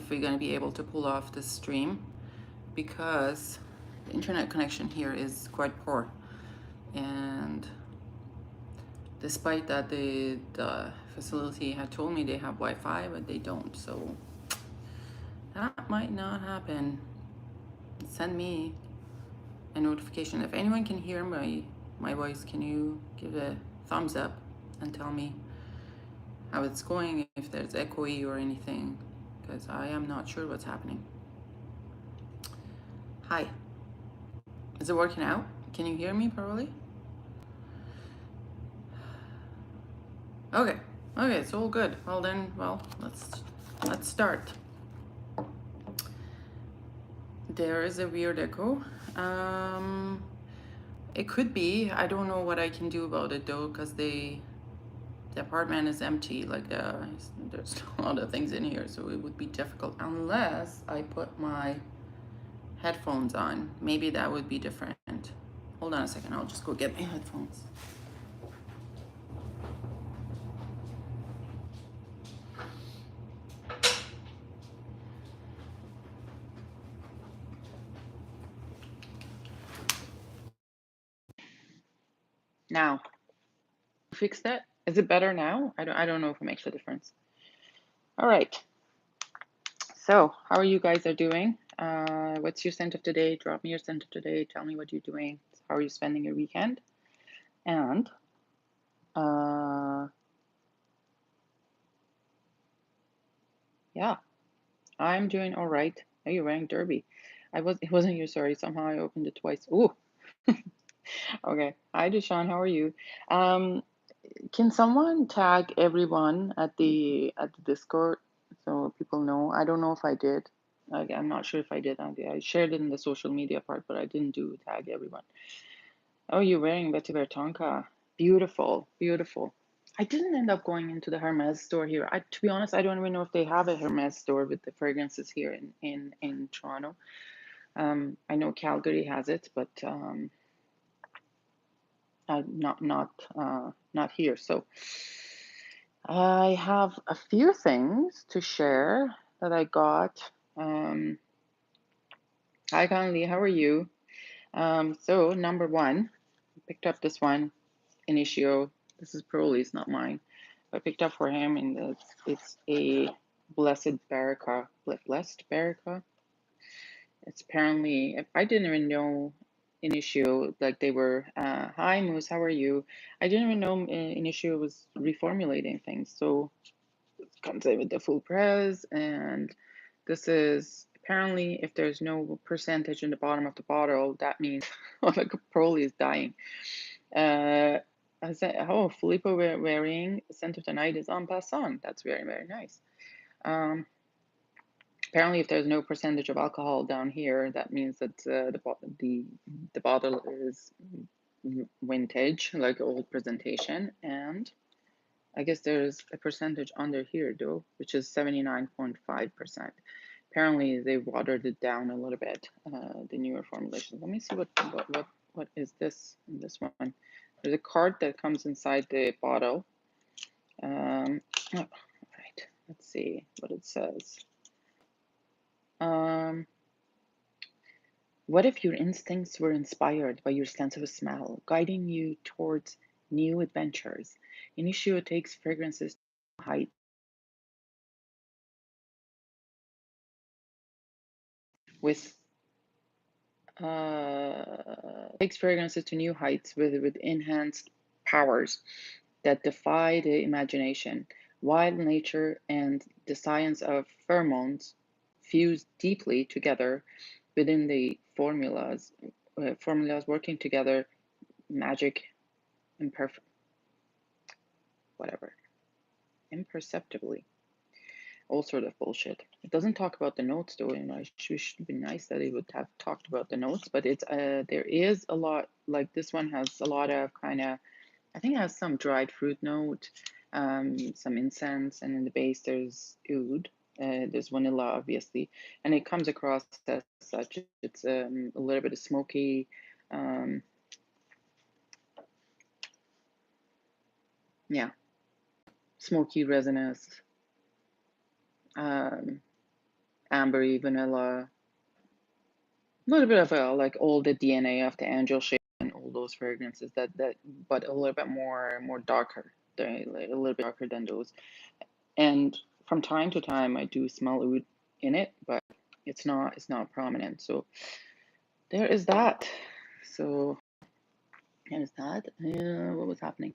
if we're going to be able to pull off this stream, because the internet connection here is quite poor. And despite that, the facility had told me they have Wi-Fi, but they don't. So that might not happen. Send me a notification. If anyone can hear my voice, can you give a thumbs up and tell me how it's going, if there's echoey or anything, because I am not sure what's happening. Hi. Is it working out? Can you hear me, Peroli? Okay. Okay, it's all good. Well then, let's start. There is a weird echo. It could be. I don't know what I can do about it though, because the apartment is empty. Like there's a lot of things in here, so it would be difficult unless I put my headphones on. Maybe that would be different. Hold on a second. I'll just go get my headphones. Now, fix that. Is it better now? I don't know if it makes a difference. All right. So, how are you guys doing? What's your scent of today? Drop me your scent of today. Tell me what you're doing. How are you spending your weekend? And yeah, I'm doing all right. Oh, you're wearing derby. It wasn't you, sorry. Somehow I opened it twice. Ooh. Okay. Hi, Deshaun. How are you? Can someone tag everyone at the Discord so people know? I don't know if I did. I'm not sure if I did. I shared it in the social media part, but I didn't do tag everyone. Oh, you're wearing Vetiver Tonka. Beautiful, beautiful. I didn't end up going into the Hermes store here. To be honest, I don't even know if they have a Hermes store with the fragrances here in Toronto. I know Calgary has it, but not here. So I have a few things to share that I got. Hi, Conley, how are you? So number one, I picked up this one, Initio. This is Peroli's, not mine. I picked up for him, and it's a blessed Baraka, blessed Baraka. It's apparently, I didn't even know Initio, like they were, hi Muse, how are you? I didn't even know Initio was reformulating things. So it comes in with the full press, and this is apparently, if there's no percentage in the bottom of the bottle, that means like Peroli is dying. I said, oh, Filippo wearing Scent of the Night is en passant. That's very, very nice. Apparently, if there's no percentage of alcohol down here, that means that the bottle is vintage, like old presentation. And I guess there's a percentage under here, though, which is 79.5%. Apparently, they watered it down a little bit, the newer formulation. Let me see what is this in this one. There's a card that comes inside the bottle. All right, let's see what it says. What if your instincts were inspired by your sense of smell, guiding you towards new adventures? Initio takes fragrances to heights with takes fragrances to new heights with enhanced powers that defy the imagination. Wild nature and the science of pheromones fuse deeply together within the formulas working together, magic, imperfect, whatever, imperceptibly, all sort of bullshit. It doesn't talk about the notes though, and it should be nice that it would have talked about the notes, but it's there is a lot, like this one has a lot of kind of, I think it has some dried fruit note, some incense, and in the base there's oud. There's vanilla, obviously, and it comes across as such. It's a little bit of smoky, yeah, smoky resinous, ambery, vanilla, a little bit of like all the DNA of the angel shade and all those fragrances but a little bit more darker. They're a little bit darker than those. And from time to time, I do smell oud in it, but it's not prominent. So there is that. So there's that. What was happening?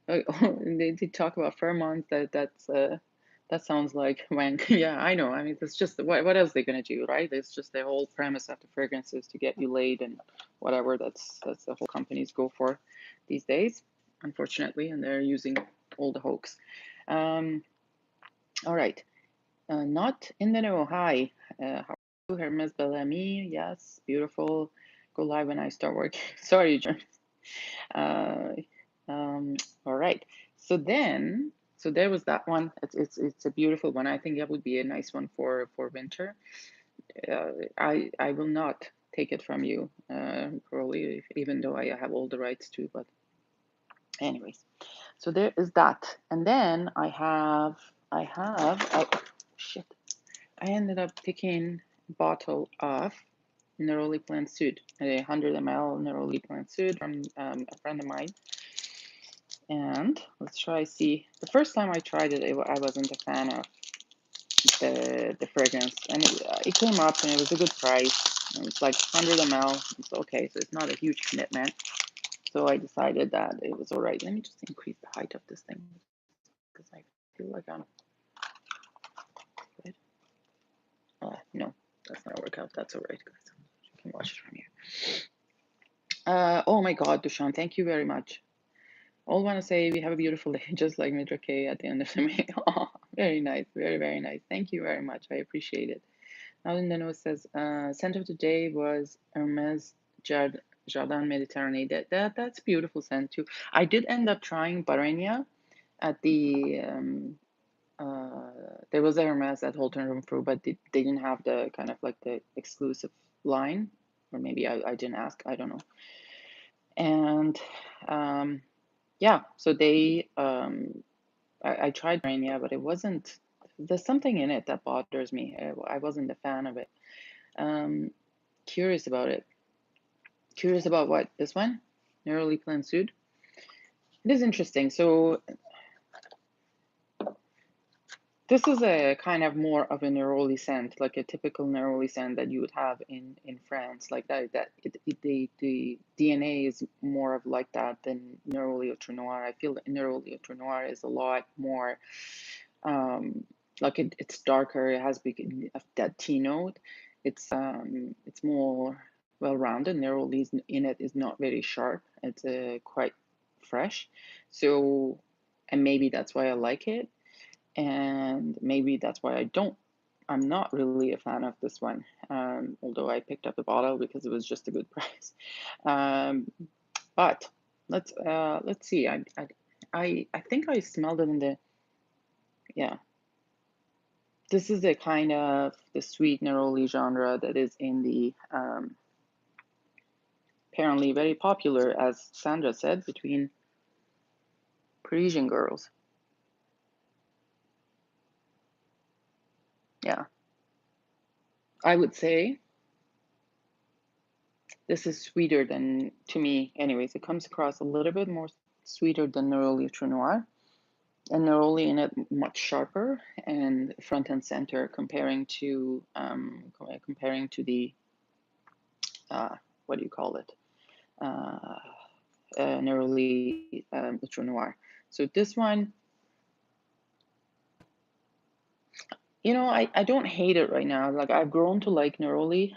Oh, they did talk about pheromones. That sounds like wank. Yeah, I know. I mean, it's just what else they gonna do, right? It's just the whole premise of the fragrances to get you laid and whatever. That's the whole companies go for these days, unfortunately, and they're using all the hoax. All right. Not in the know. Hi. How are you, Hermes Bellamy? Yes, beautiful. Go live when I start working. Sorry, John. Uh, all right. So there was that one. It's a beautiful one. I think that would be a nice one for winter. I will not take it from you, Peroli, even though I have all the rights to. But anyways, so there is that. And then oh, shit. I ended up picking a bottle of Nuroli Plant Sud, a 100 ml Nuroli Plant Sud from a friend of mine. And let's try see. The first time I tried it, I wasn't a fan of the fragrance, and it came up and it was a good price. It was like 100 ml. It's okay, so it's not a huge commitment. So I decided that it was all right. Let me just increase the height of this thing because I feel like I'm good. No, that's not work out. That's all right, guys. You can watch it from here. Oh my God, Dushan, thank you very much. All want to say we have a beautiful day, just like Mitrakay at the end of the meeting. Oh, very nice, very, very nice. Thank you very much. I appreciate it. Now in the note says, scent of the day was Hermes Jardin Mediterranee. That's beautiful scent too. I did end up trying Barenia at the there was a Hermes at Holton Room Fruit, but they didn't have the kind of like the exclusive line, or maybe I didn't ask. I don't know. And yeah, so they I tried Barenia, but it wasn't. There's something in it that bothers me. I wasn't a fan of it. Curious about it. Curious about what? This one? Nuroli Plant Sud? It is interesting. So this is a kind of more of a Nuroli scent, like a typical Nuroli scent that you would have in France. Like the DNA is more of like that than Nuroli au Trou Noir. I feel that Nuroli au Trou Noir is a lot more like it's darker. It has that tea note. It's more well-rounded. Neroli in it is not very sharp. It's quite fresh. So, and maybe that's why I like it, and maybe that's why I'm not really a fan of this one. Although I picked up the bottle because it was just a good price. But let's see. I think I smelled it in the yeah. This is a kind of the sweet Nuroli genre that is in the apparently very popular, as Sandra said, between Parisian girls. Yeah, I would say this is sweeter than, to me, anyways. It comes across a little bit more sweeter than Nuroli Trou Noir, and Nuroli in it much sharper and front and center comparing to the what do you call it? Nuroli Trou Noir. So this one, you know, I don't hate it right now. Like I've grown to like Nuroli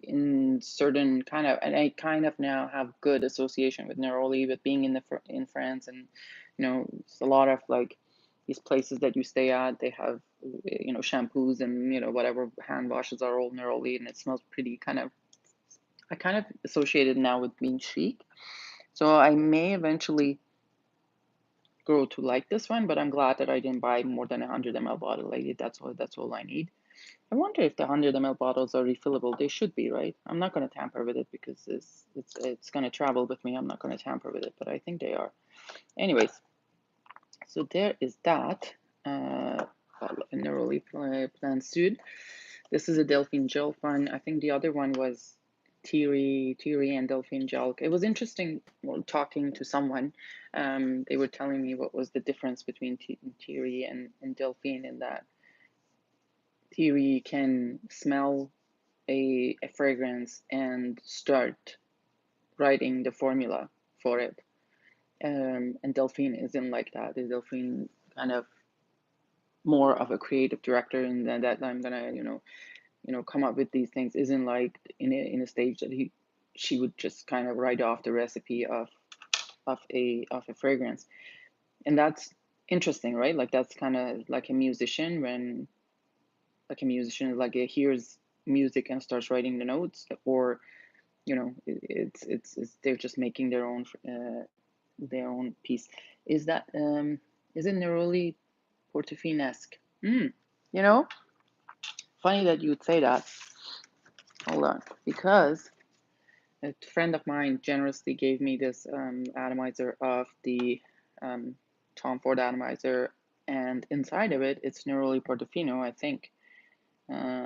in certain kind of, and I kind of now have good association with Nuroli with being in France, and you know, it's a lot of like these places that you stay at. They have you know shampoos and you know whatever hand washes are all Nuroli, and it smells pretty kind of. I kind of associate it now with being chic, so I may eventually grow to like this one, but I'm glad that I didn't buy more than 100 ml bottle. Like that's all I need. I wonder if the 100 ml bottles are refillable. They should be, right? I'm not going to tamper with it because it's going to travel with me. I'm not going to tamper with it, but I think they are. Anyways, so there is that. Nuroli Plant Sud. This is a Delphine gel one. I think the other one was Thierry and Delphine gel. It was interesting talking to someone. They were telling me what was the difference between Thierry and Delphine, in that Thierry can smell a fragrance and start writing the formula for it. And Delphine isn't like that. Delphine kind of more of a creative director, and that I'm gonna come up with these things, isn't like in a stage that she would just kind of write off the recipe of a fragrance. And that's interesting, right? Like that's kind of like a musician, when like a musician is like hears music and starts writing the notes, or it's they're just making their own piece. Is that is it Nuroli Portofino-esque? You know, funny that you would say that. Hold on, because a friend of mine generously gave me this atomizer of the Tom Ford atomizer, and inside of it, it's Nuroli Portofino, I think.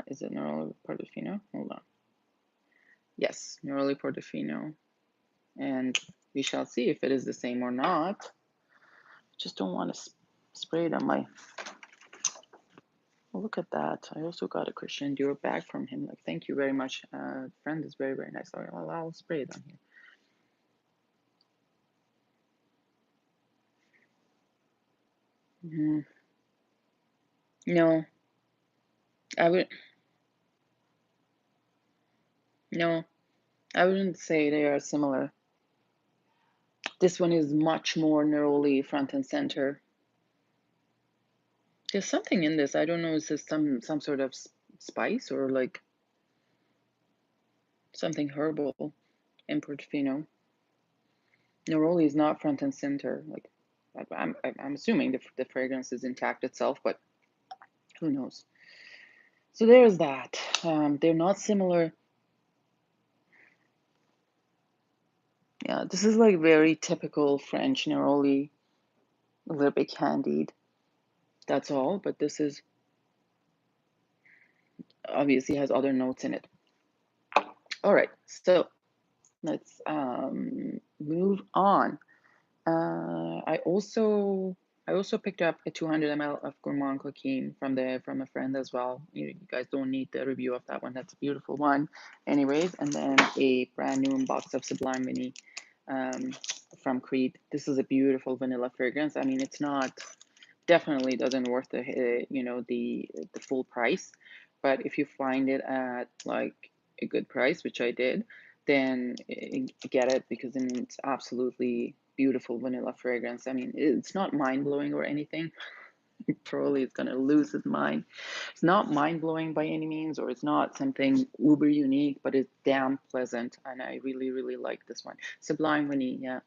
Is it Nuroli Portofino? Hold on. Yes, Nuroli Portofino. And we shall see if it is the same or not. Just don't want to spray it on my... Oh, look at that. I also got a Christian Dior bag from him. Like, thank you very much. Friend is very, very nice. I'll spray it on here. No, I would... No, I wouldn't say they are similar. This one is much more Nuroli front and center. There's something in this. I don't know. Is this some sort of spice, or like something herbal in Portofino? Nuroli is not front and center. Like I'm assuming the fragrance is intact itself, but who knows? So there's that. They're not similar. Yeah, this is like very typical French Nuroli, a little bit candied. That's all, but this is obviously has other notes in it. All right, so let's move on. I also picked up a 200 ml of Gourmand Coquine from a friend as well. You guys don't need the review of that one. That's a beautiful one. Anyways, and then a brand new box of Sublime Mini from Creed. This is a beautiful vanilla fragrance. I mean, it's not, definitely doesn't worth the the full price, but if you find it at like a good price, which I did, then get it, because then it's absolutely beautiful vanilla fragrance. I mean, it's not mind-blowing or anything. Peroli is gonna lose his mind. It's not mind-blowing by any means, or it's not something uber unique, but it's damn pleasant, and I really, really like this one. Sublime Vanille, yeah.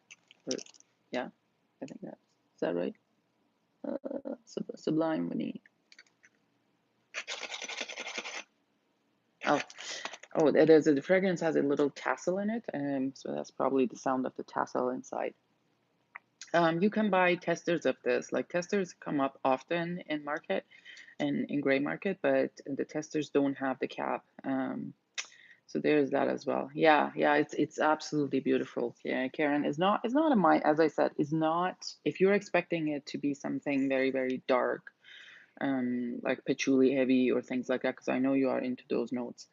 Yeah, I think that is that right? Sublime Vanille. Oh, the fragrance has a little tassel in it, so that's probably the sound of the tassel inside. You can buy testers of this. Like, testers come up often in market and in gray market, but the testers don't have the cap. So there's that as well. Yeah, it's absolutely beautiful. Yeah, Karen, it's not a mind, as I said, is not, if you're expecting it to be something very, very dark, like patchouli heavy or things like that, because I know you are into those notes.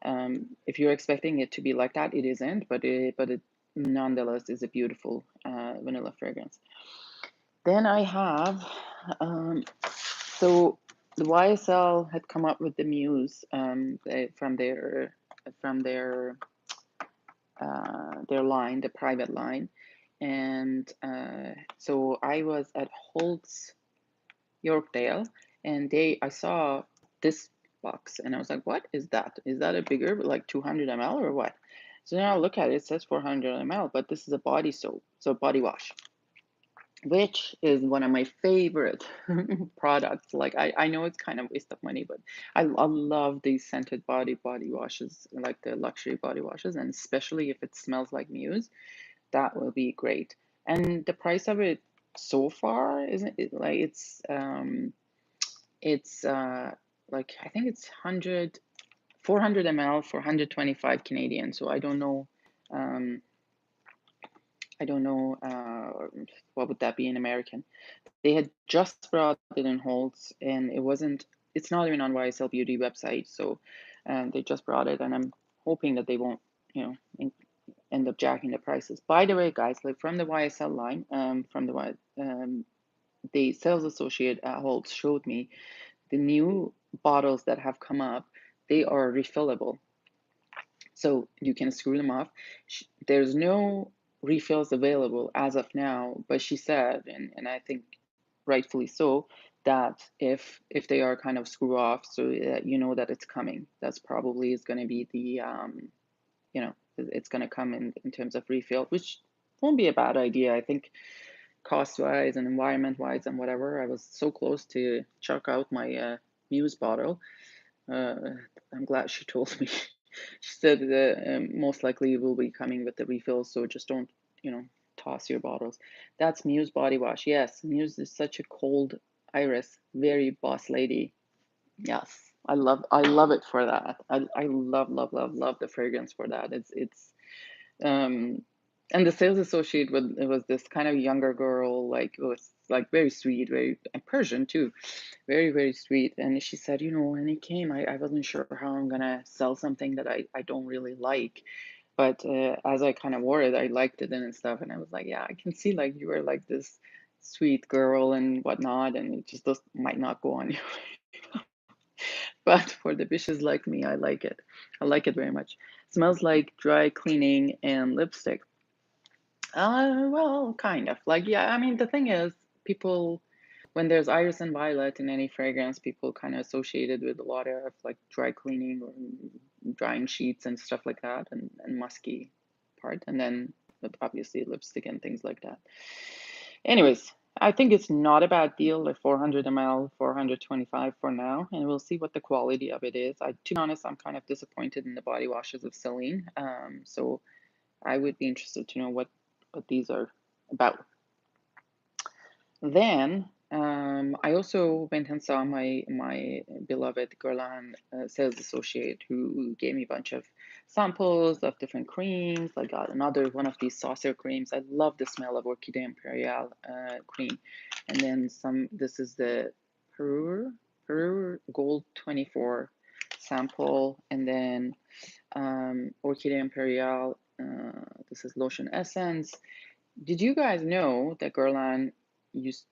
If you're expecting it to be like that, it isn't, but it nonetheless is a beautiful vanilla fragrance. Then I have, so the YSL had come up with the Muse from their line, the private line, and so I was at Holt's Yorkdale, and I saw this box, and I was like, what is that? Is that a bigger, like 200 ml or what? So now I look at it, it says 400 ml, but this is a body soap, so body wash, which is one of my favorite products. Like, I know it's kind of a waste of money, but I love these scented body washes, like the luxury body washes, and especially if it smells like Muse, that will be great. And the price of it so far isn't it, like, it's It's like I think it's 400 ml for 125 Canadian. So um, I don't know what would that be in American. They had just brought it in Holtz, and it's not even on YSL Beauty website. So they just brought it, and I'm hoping that they won't, you know, end up jacking the prices. By the way, guys, like from the YSL line, the sales associate at Holtz showed me the new bottles that have come up. They are refillable, so you can screw them off. There's no refills available as of now, but she said, and I think rightfully so, that if they are kind of screw off, so that you know that it's coming. That's probably is going to be the you know, it's going to come in terms of refill, which won't be a bad idea. I think cost wise and environment wise and whatever, I was so close to chuck out my Muse bottle. uh, I'm glad she told me. She said that most likely will be coming with the refills, so just don't, you know, toss your bottles. That's Muse body wash. Yes, Muse is such a cold iris, very boss lady. Yes, I love it for that. I love the fragrance for that. It's um and the sales associate was it was this kind of younger girl, like it was like very sweet, very and Persian too, very sweet. And she said, you know, when it came, I wasn't sure how I'm gonna sell something that I don't really like. But as I kind of wore it, I liked it and stuff. And I was like, yeah, I can see like you were like this sweet girl and whatnot, and it just might not go on you. But for the bitches like me, I like it. I like it very much. Smells like dry cleaning and lipstick. Well, kind of. Like, yeah, I mean, the thing is, people, when there's iris and violet in any fragrance, people kind of associate it with a lot of like dry cleaning or drying sheets and stuff like that, and musky part. And then with obviously lipstick and things like that. Anyways, I think it's not a bad deal, like 400 ml, 425 for now, and we'll see what the quality of it is. To be honest, I'm kind of disappointed in the body washes of Celine. So I would be interested to know what these are about. Then I also went and saw my beloved Gerlan sales associate, who gave me a bunch of samples of different creams. I got another one of these saucer creams. I love the smell of Orchidea Imperial cream. And then some. This is the Perur Gold 24 sample, and then Orchidea Imperial. This is lotion essence. Did you guys know that Gerlan used,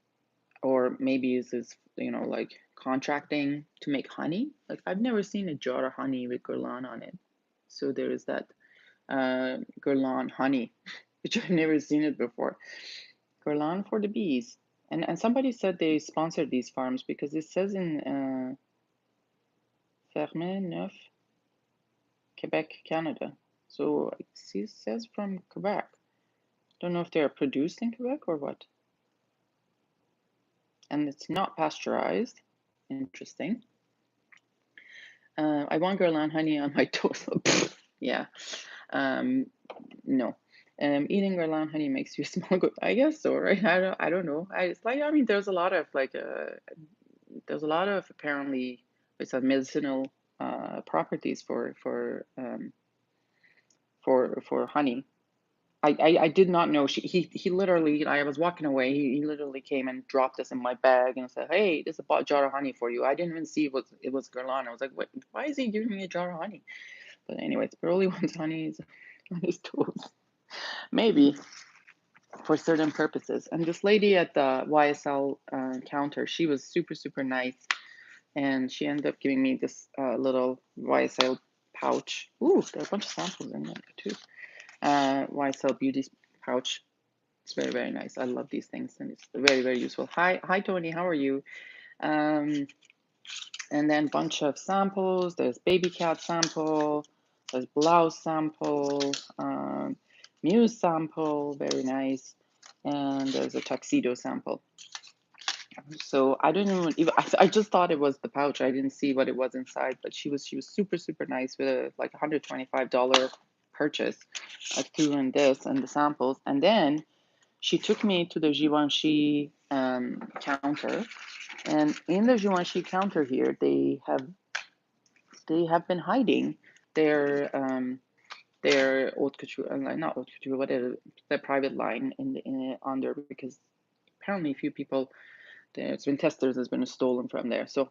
or maybe uses, you know, like contracting to make honey? Like I've never seen a jar of honey with Gerlan on it. So there is that Gerlan honey, which I've never seen it before. Gerlan for the bees. And somebody said they sponsored these farms because it says in Ferme Neuf, Quebec, Canada. So it says from Quebec. Don't know if they are produced in Quebec or what. And it's not pasteurized. Interesting. I want Gerlan honey on my toast. Yeah. No. Eating Gerlan honey makes you smell good. I guess so, right? I don't know. It's like, I mean, there's a lot of like there's a lot of apparently it's a medicinal properties for honey. I did not know. He literally, I was walking away. He literally came and dropped this in my bag and said, "Hey, there's a jar of honey for you." I didn't even see it was Gerlan. I was like, "What? Why is he giving me a jar of honey?" But anyways, Peroli wants honey on his toast, maybe for certain purposes. And this lady at the YSL counter, she was super nice, and she ended up giving me this little YSL pouch. Ooh, there are a bunch of samples in there too. YSL beauty pouch. It's very nice. I love these things, and it's very useful. Hi Tony, how are you? Um, and then bunch of samples. There's baby cat sample. There's blouse sample. Muse sample, very nice. And there's a tuxedo sample. So I don't even I just thought it was the pouch. I didn't see what it was inside, but she was super nice with a like $125 purchase. I threw in this and the samples, and then she took me to the Givenchy counter, And in the Givenchy counter here, they have been hiding their haute couture, not haute couture, what is it, their private line under, because apparently a few people, there's been testers has been stolen from there. So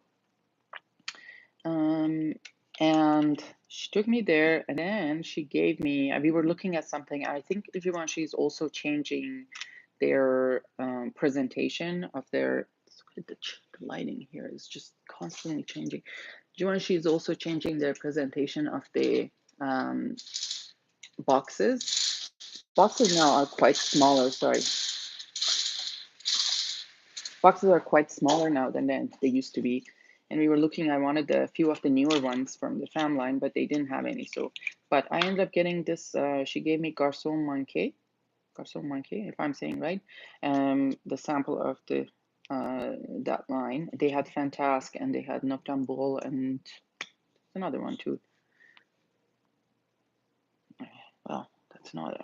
and she took me there, and then she gave me, we were looking at something. I think Givenchy is also changing their presentation of their, the lighting here is just constantly changing. Givenchy is also changing their presentation of the um, boxes. Boxes now are quite smaller, sorry. Boxes are quite smaller now than they used to be. And we were looking, I wanted a few of the newer ones from the fam line, but they didn't have any. So, but I ended up getting this, she gave me Garçon Manqué, if I'm saying right, the sample of the that line. They had Fantasque and they had Noctambule and another one too. Well, that's not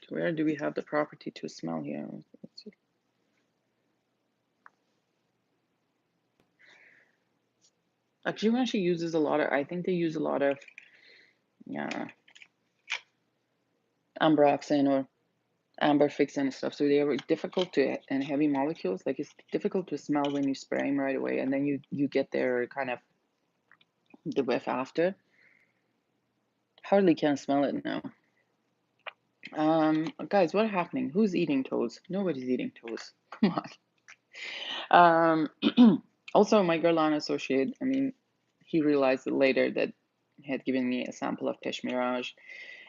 where do we have the property to smell here? Let's see. Like Givenchy uses a lot of, I think they use a lot of, yeah, ambroxan or amber fix and stuff. So they are difficult to, and heavy molecules. Like it's difficult to smell when you spray them right away, and then you get their kind of the whiff after. Hardly can smell it now. Guys, what's happening? Who's eating toes? Nobody's eating toes. Come on. Also, my Gerlan associate, I mean, he realized later that he had given me a sample of Pesh Mirage.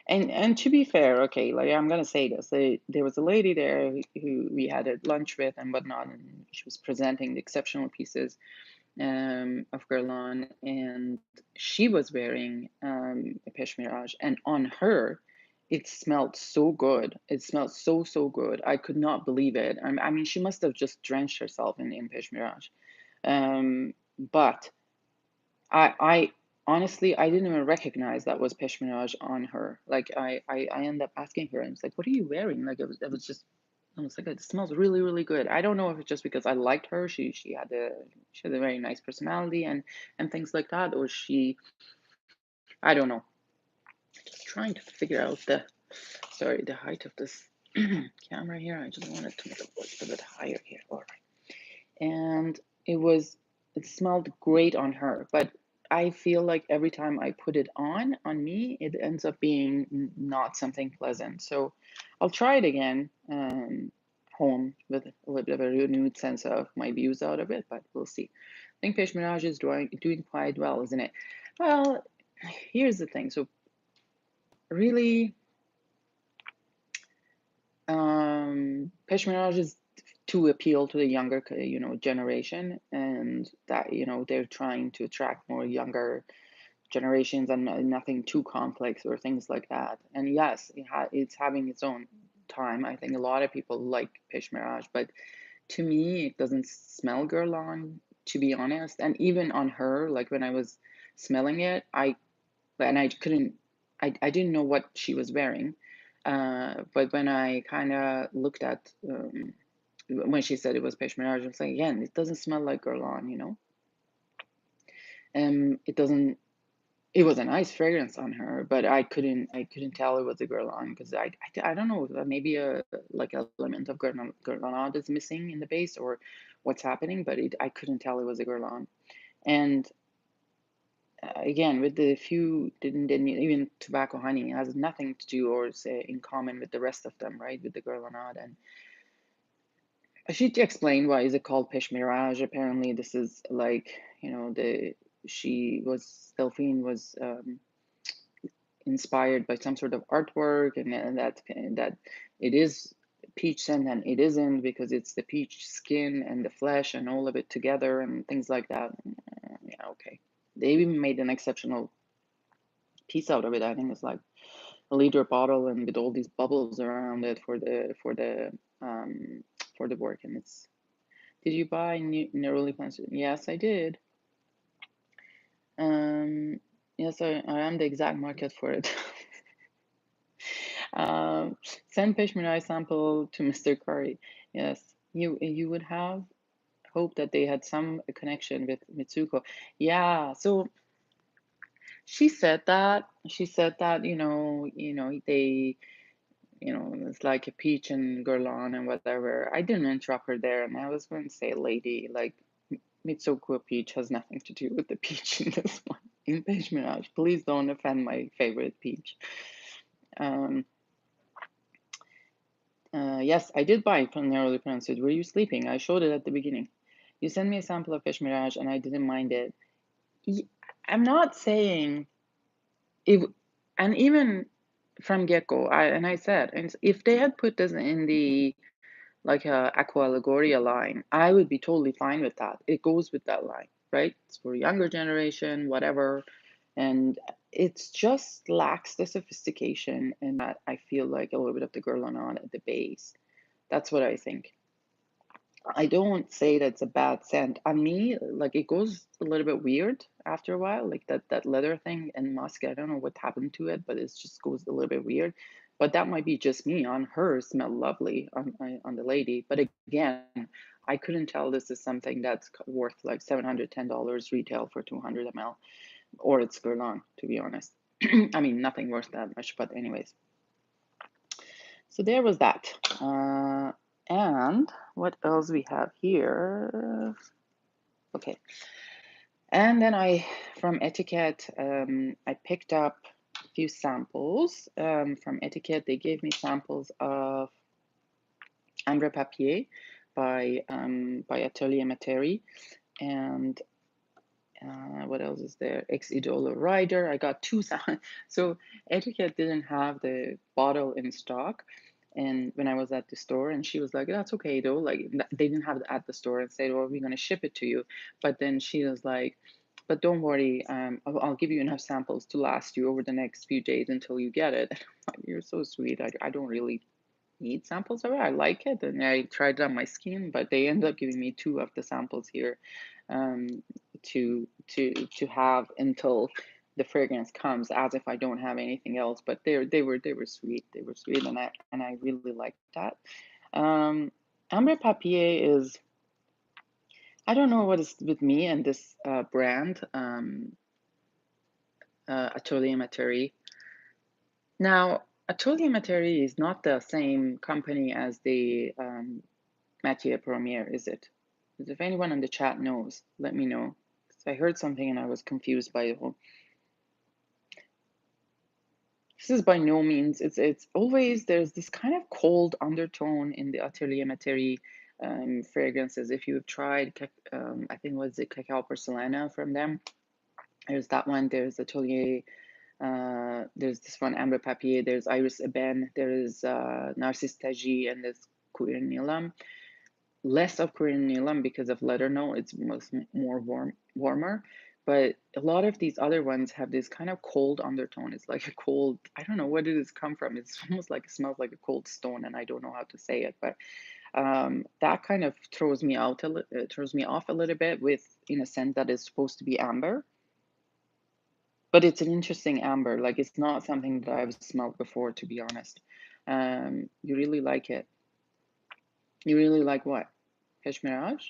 And to be fair, okay, like I'm gonna say this, there was a lady there who we had a lunch with and whatnot, and she was presenting the exceptional pieces of Gerlan, and she was wearing a Pesh Mirage, and on her, it smelled so good. It smelled so good. I could not believe it. I mean, she must have just drenched herself in Pesh Mirage. But I honestly, I didn't even recognize that was Pesh Mirage on her. Like I ended up asking her, and it's like, what are you wearing? Like it was just, I was like, it smells really good. I don't know if it's just because I liked her. She had a very nice personality and things like that, or I don't know. Just trying to figure out the height of this camera here. I just wanted to make it look a bit higher here. All right, and it was it smelled great on her, but I feel like every time I put it on me, it ends up being not something pleasant. So I'll try it again home with a little bit of a renewed sense of my views out of it, but we'll see. I think Pesh Mirage is doing quite well, isn't it? Well, here's the thing. So really, Pesh Mirage is to appeal to the younger, generation, and that they're trying to attract more younger generations and nothing too complex or things like that. And yes, it's having its own time. I think a lot of people like Pesh Mirage, but to me, it doesn't smell Guerlain, to be honest. And even on her, like when I was smelling it, I couldn't, I didn't know what she was wearing. But when I kind of looked at, when she said it was Pesh Mirage, I was like, again, it doesn't smell like Guerlain, it doesn't, it was a nice fragrance on her, but I couldn't tell it was a Guerlain because I don't know, maybe a like element of Guerlain is missing in the base or what's happening, but I couldn't tell it was a Guerlain. And again, with the few didn't even tobacco honey has nothing to do or say in common with the rest of them, right? With the Guerlain. And she explained why is it called Pesh Mirage. Apparently, this is like the she was Delphine was inspired by some sort of artwork, and that it is peach scent and it isn't because it's the peach skin and the flesh and all of it together and things like that. Yeah, okay. They even made an exceptional piece out of it. I think it's like a liter bottle and with all these bubbles around it for the work. And it's did you buy Nuroli plants? Yes, I did. Um, yes, I am the exact market for it. Send Pesh Mirage sample to Mr. Curry. Yes, you would have. hope that they had some connection with Mitsuko. Yeah, so she said that. She said that, they, it's like a peach and Gerlan and whatever. I didn't interrupt her there, and I was going to say, lady, like Mitsuko peach has nothing to do with the peach in this one. In Pesh Mirage, please don't offend my favorite peach. Um, yes, I did buy it from Nuroli pronounced it. Were you sleeping? I showed it at the beginning. You sent me a sample of Pesh Mirage, and I didn't mind it. I'm not saying it, and even from get-go, I said, and if they had put this in the like a Aqua Allegoria line, I would be totally fine with that. It goes with that line, right? It's for younger generation, whatever. And it's just lacks the sophistication, and that I feel like a little bit of the girl on at the base. That's what I think. I don't say that's a bad scent. On me, like it goes a little bit weird after a while, like that leather thing and musk. I don't know what happened to it, but it just goes a little bit weird. But that might be just me. On her, smell lovely on the lady. But again, I couldn't tell this is something that's worth like $710 retail for 200 ml, or it's Gerlan, to be honest. I mean, nothing worth that much. But anyways, so there was that. And what else we have here? Okay. And then from Etiquette, I picked up a few samples from Etiquette. They gave me samples of Ambre Papier by Atelier Materi. And what else is there? Ex Idola Rider. I got two. So Etiquette didn't have the bottle in stock. And when I was at the store, and she was like, "That's okay though." Like they didn't have it at the store, and said, "Well, we're gonna ship it to you." But then she was like, "But don't worry, I'll give you enough samples to last you over the next few days until you get it." Like, you're so sweet. I don't really need samples of it. I like it, and I tried it on my skin, but they ended up giving me two of the samples here, um, to have until the fragrance comes, as if I don't have anything else. But they were sweet. They were sweet, and I really liked that. Ambre Papier is, I don't know what is with me and this brand, Atelier Materi. Now, Atelier Materi is not the same company as the Matière Première, is it? Because if anyone in the chat knows, let me know. Because I heard something and I was confused by the whole. This is by no means. It's always there's this kind of cold undertone in the Atelier Materi fragrances. If you've tried, I think was it Cacao Porcelana from them. There's that one. There's Atelier. There's this one Ambre Papier. There's Iris Eben. There's Narcisse Tagy, and there's Queer Nilam. Less of Korean Nilam because of leather note. It's more warmer. But a lot of these other ones have this kind of cold undertone. It's like a cold, I don't know where did this come from. It's almost like it smells like a cold stone, and I don't know how to say it. But that kind of throws me off a little bit, with in a scent that is supposed to be amber. But it's an interesting amber. Like it's not something that I've smelled before, to be honest. You really like it. You really like what? Pesh Mirage?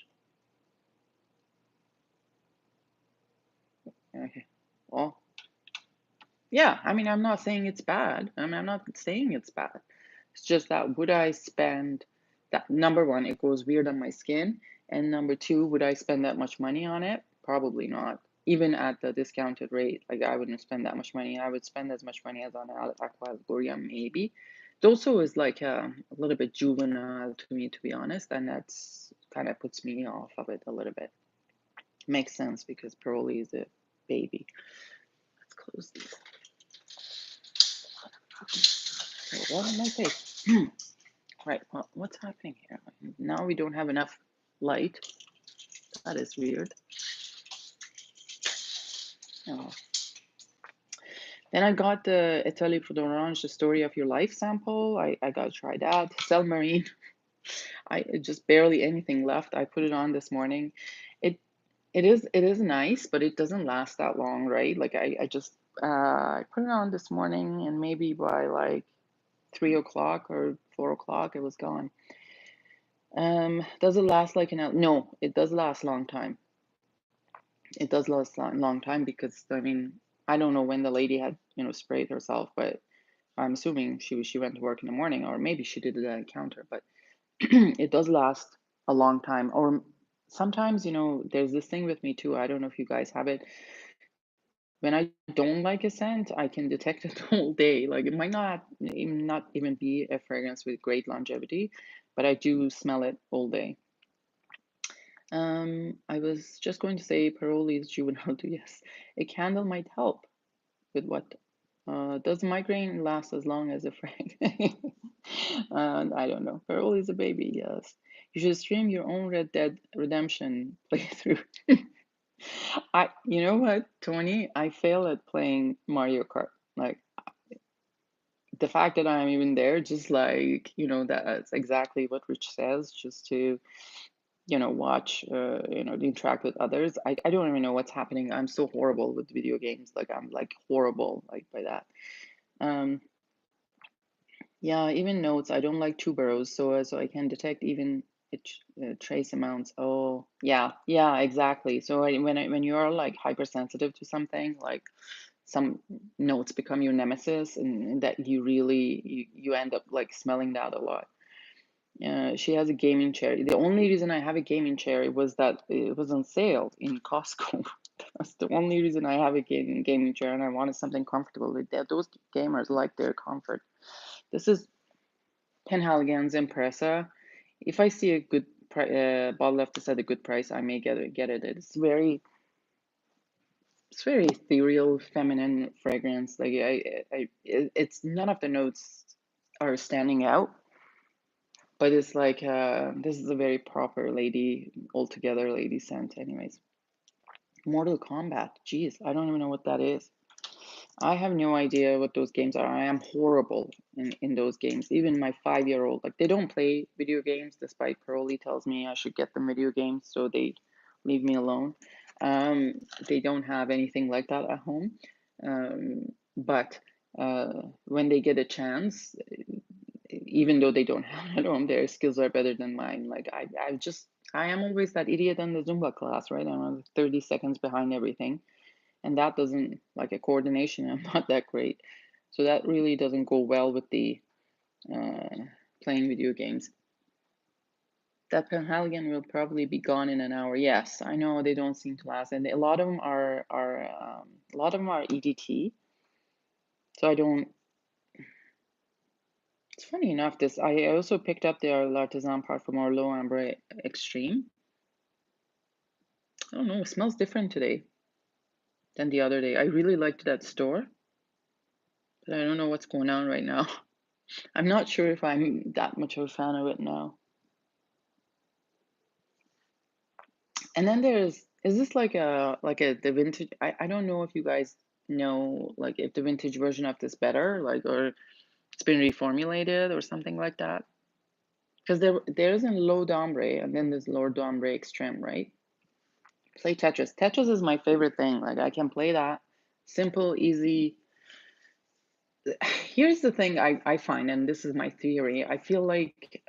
Okay. Well, yeah, I mean, I'm not saying it's bad. I mean, I'm not saying it's bad. It's just that would I spend that, number one, it goes weird on my skin. And number two, would I spend that much money on it? Probably not. Even at the discounted rate, like I wouldn't spend that much money. I would spend as much money as on Aqua Allegoria, maybe. It also is like a little bit juvenile to me, to be honest, and that's kind of puts me off of it a little bit. Makes sense because Peroli is a baby. Let's close these. Okay, what on my face? Right, well, what's happening here? Now we don't have enough light. That is weird. Oh. Then I got the Italie for d'Orange, the story of your life sample. I got to try that. Cell Marine. I just barely anything left. I put it on this morning. It is nice, but it doesn't last that long, right? Like I just I put it on this morning, and maybe by like 3 o'clock or 4 o'clock it was gone. Does it last like an hour? No, it does last a long time. It does last a long time because I mean, I don't know when the lady had, sprayed herself, but I'm assuming she went to work in the morning, or maybe she did it at a counter, but it does last a long time. Or sometimes, there's this thing with me too. I don't know if you guys have it. When I don't like a scent, I can detect it all day. Like it might not even be a fragrance with great longevity, but I do smell it all day. I was just going to say Peroli's juvenile too. Yes, a candle might help with what? Does migraine last as long as a frag? I don't know. Peroli's a baby. Yes, you should stream your own Red Dead Redemption playthrough. You know what, Tony? I fail at playing Mario Kart. Like the fact that I'm even there, just like, that's exactly what Rich says, just to, watch, interact with others. I don't even know what's happening. I'm so horrible with video games. Like I'm like horrible, like by that. Um, yeah, even notes. I don't like tuberose, so I can detect even trace amounts. Oh, yeah, yeah, exactly. So when you are like hypersensitive to something, like some notes become your nemesis, and that you end up like smelling that a lot. She has a gaming chair. The only reason I have a gaming chair was that it was on sale in Costco. That's the only reason I have a gaming chair, and I wanted something comfortable. Those gamers like their comfort. This is Penhaligon's Impressa. If I see a good bottle of this at a good price, I may get it. It's very ethereal, feminine fragrance. Like it's none of the notes are standing out, but it's like this is a very proper lady, altogether lady scent. Anyways, Mortal Kombat. Jeez, I don't even know what that is. I have no idea what those games are. I am horrible in those games. Even my 5-year-old, like they don't play video games, despite Peroli tells me I should get them video games, so they leave me alone. They don't have anything like that at home. But when they get a chance, even though they don't have it at home, their skills are better than mine. Like I am always that idiot in the Zumba class, right? I'm 30 seconds behind everything, and that doesn't, like a coordination, I'm not that great, so that really doesn't go well with the uh, playing video games. That Penhaligon will probably be gone in an hour. Yes, I know, they don't seem to last, and a lot of them are EDT. So I don't. It's funny enough. This I also picked up their L'Artisan Parfum Low Ambre Extreme. I don't know. It smells different today than the other day. I really liked that store, but I don't know what's going on right now. I'm not sure if I'm that much of a fan of it now. And then is this like a the vintage? I don't know if you guys know, like if the vintage version of this better, like, or it's been reformulated or something like that. Because there's a low d'ombre and then there's low d'ombre extreme, right? Play Tetris. Tetris is my favorite thing. Like I can play that. Simple, easy. Here's the thing I find, and this is my theory. I feel like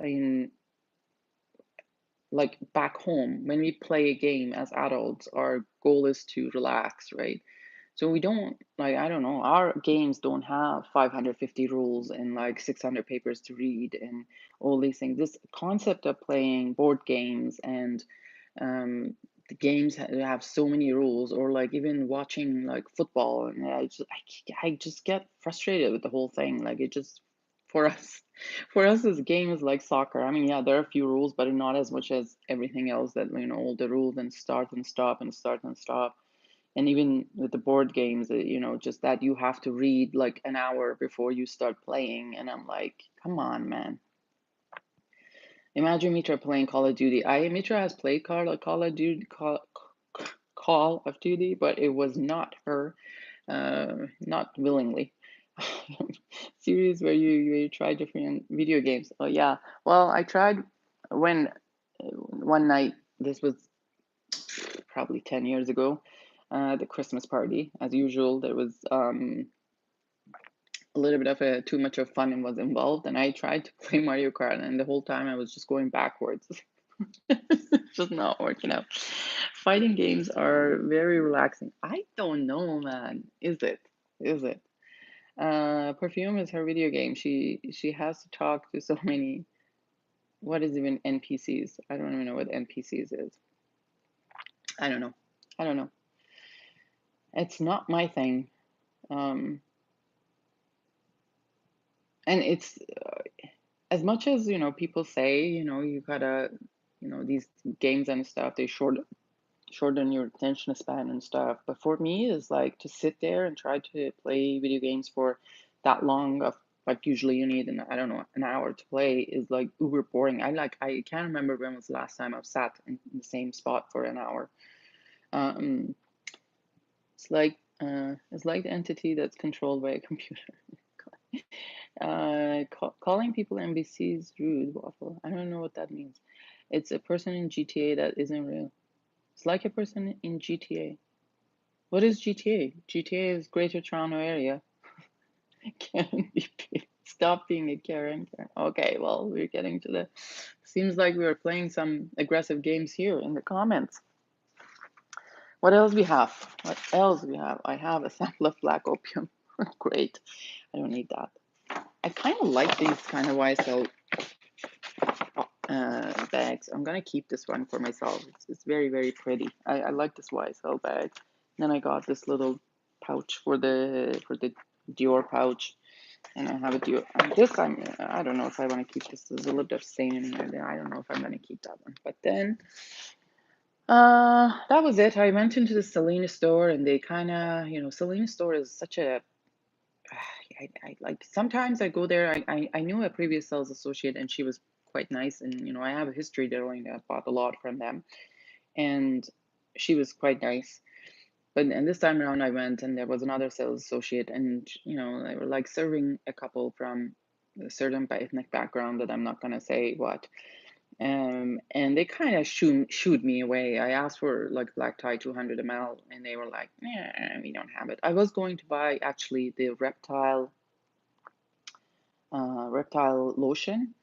back home, when we play a game as adults, our goal is to relax, right? So we don't, like, I don't know, our games don't have 550 rules and like 600 papers to read and all these things. This concept of playing board games and um, the games have so many rules, or like even watching like football, and I just get frustrated with the whole thing. Like it just, for us, for us, this game is like soccer. I mean, yeah, there are a few rules, but not as much as everything else. That, all the rules and start and stop and start and stop. And even with the board games, just that you have to read like an hour before you start playing, and I'm like, come on, man. Imagine Mitra playing Call of Duty. Mitra has played Call of Duty, Call of Duty, but it was not her, not willingly. Series where you try different video games. Oh yeah, well I tried when one night, this was probably 10 years ago, the Christmas party. As usual, there was a little bit of too much of fun was involved, and I tried to play Mario Kart, and the whole time I was just going backwards. It's just not working out. Fighting games are very relaxing. I don't know, man. Is it? Is it? Perfume is her video game. She has to talk to so many. What is even NPCs? I don't even know what NPCs is. I don't know. I don't know. It's not my thing. Um, and it's as much as people say you gotta these games and stuff, they shorten your attention span and stuff, but for me it's like to sit there and try to play video games for that long of like usually you need I don't know, an hour to play is like uber boring. I can't remember when was the last time I've sat in the same spot for an hour. um it's like the entity that's controlled by a computer. Calling people NBCs rude, waffle. I don't know what that means. It's a person in GTA that isn't real. It's like a person in GTA. What is GTA? GTA is Greater Toronto Area. Can be stop being a Karen. Okay, well, we're getting to the. Seems like we are playing some aggressive games here in the comments. What else we have? What else we have? I have a sample of black opium. Great. I don't need that. I kind of like these kind of YSL bags. I'm gonna keep this one for myself. It's very, very pretty. I like this YSL bag. Then I got this little pouch for the Dior pouch, and I have a Dior. This I don't know if I want to keep this. There's a little bit of stain in here. I don't know if I'm gonna keep that one. But then that was it. I went into the Selena store, and they kind of Selena store is such a I like sometimes I go there. I knew a previous sales associate and she was quite nice, and I have a history there. I bought a lot from them, and she was quite nice. But and this time around I went and there was another sales associate, and they were like serving a couple from a certain ethnic background that I'm not gonna say what. And they kind of shooed me away. I asked for like black tie 200 ml, and they were like, "Yeah, we don't have it." I was going to buy actually the reptile lotion.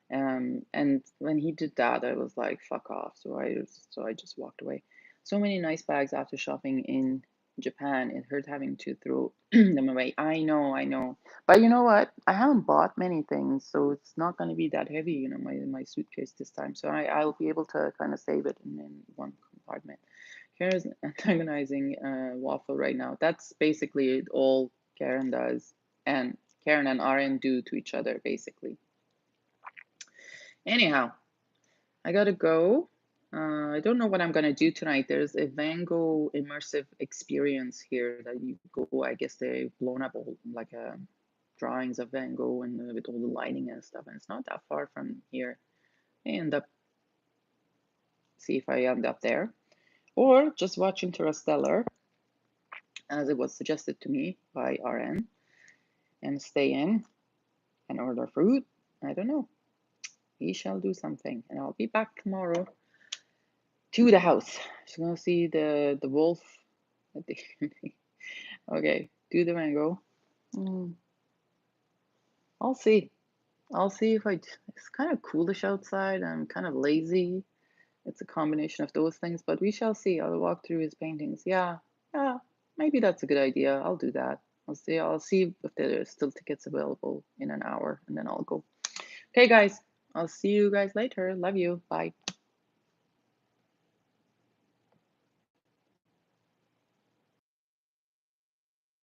And when he did that, I was like, "Fuck off!" So I just walked away. So many nice bags after shopping in Japan. It hurt having to throw them away. I know. But you know what? I haven't bought many things, so it's not going to be that heavy. My suitcase this time. So I'll be able to kind of save it in one compartment. Karen's antagonizing Waffle right now. That's basically all Karen does, and Karen and RN do to each other, basically. Anyhow, I gotta go. I don't know what I'm gonna do tonight. There's a Van Gogh immersive experience here that you go. I guess they've blown up all like drawings of Van Gogh and with all the lighting and stuff. And it's not that far from here. I end up see if I end up there or just watch Interstellar as it was suggested to me by RN and stay in and order fruit. I don't know. We shall do something, and I'll be back tomorrow to the house. She's gonna see the wolf. Okay, do the mango. I'll see. I'll see if I. It's kind of coolish outside. I'm kind of lazy. It's a combination of those things, but we shall see. I'll walk through his paintings. Yeah, yeah. Maybe that's a good idea. I'll do that. I'll see. I'll see if there are still tickets available in an hour, and then I'll go. Okay, guys. I'll see you guys later. Love you. Bye.